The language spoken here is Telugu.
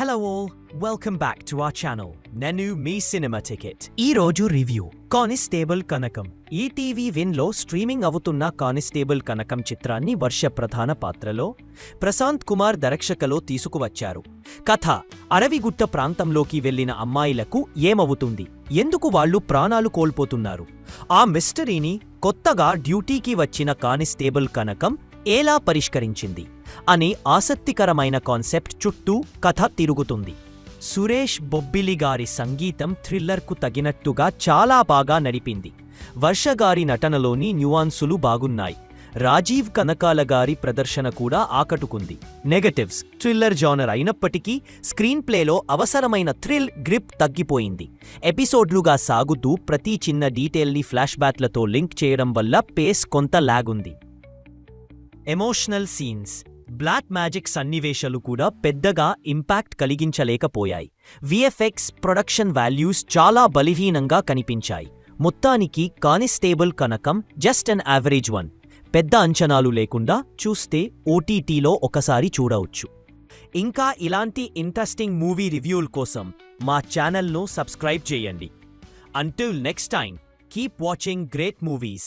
Hello all, welcome back to our channel, Nenu Me Cinema Ticket. ఈ రోజు రివ్యూ కానిస్టేబుల్ కనకం. ఈటీవీ విన్లో స్ట్రీమింగ్ అవుతున్న కానిస్టేబుల్ కనకం చిత్రాన్ని వర్ష ప్రధాన పాత్రలో ప్రశాంత్ కుమార్ దర్శకలో తీసుకువచ్చారు. కథ: అడవిగుట్ట ప్రాంతంలోకి వెళ్లిన అమ్మాయిలకు ఏమవుతుంది, ఎందుకు వాళ్లు ప్రాణాలు కోల్పోతున్నారు, ఆ మిస్టరీని కొత్తగా డ్యూటీకి వచ్చిన కానిస్టేబుల్ కనకం ఎలా పరిష్కరించింది అనే ఆసక్తికరమైన కాన్సెప్ట్ చుట్టూ కథ తిరుగుతుంది. సురేష్ బొబ్బిలి గారి సంగీతం థ్రిల్లర్కు తగినట్టుగా చాలా బాగా నడిపింది. వర్షగారి నటనలోని న్యూయాన్సులు బాగున్నాయి. రాజీవ్ కనకాల గారి ప్రదర్శన కూడా ఆకట్టుకుంది. నెగటివ్స్: థ్రిల్లర్ జానర్ అయినప్పటికీ స్క్రీన్ ప్లేలో అవసరమైన థ్రిల్ గ్రిప్ తగ్గిపోయింది. ఎపిసోడ్లుగా సాగుతూ ప్రతి చిన్న డీటెయిల్ని ఫ్లాష్ బ్యాక్లతో లింక్ చేయడం వల్ల పేస్ కొంత లాగుంది. ఎమోషనల్ సీన్స్, బ్లాక్ మ్యాజిక్ సన్నివేశాలు కూడా పెద్దగా ఇంపాక్ట్ కలిగించలేకపోయాయి. విఎఫ్ఎక్స్, ప్రొడక్షన్ వాల్యూస్ చాలా బలహీనంగా కనిపించాయి. మొత్తానికి constable Kanakam just an average one. పెద్ద అంచనాలు లేకుండా చూస్తే ఓటీటీలో ఒకసారి చూడవచ్చు. ఇంకా ఇలాంటి ఇంట్రెస్టింగ్ మూవీ రివ్యూల కోసం మా ఛానల్ను సబ్స్క్రైబ్ చేయండి. Until next time, keep watching great movies.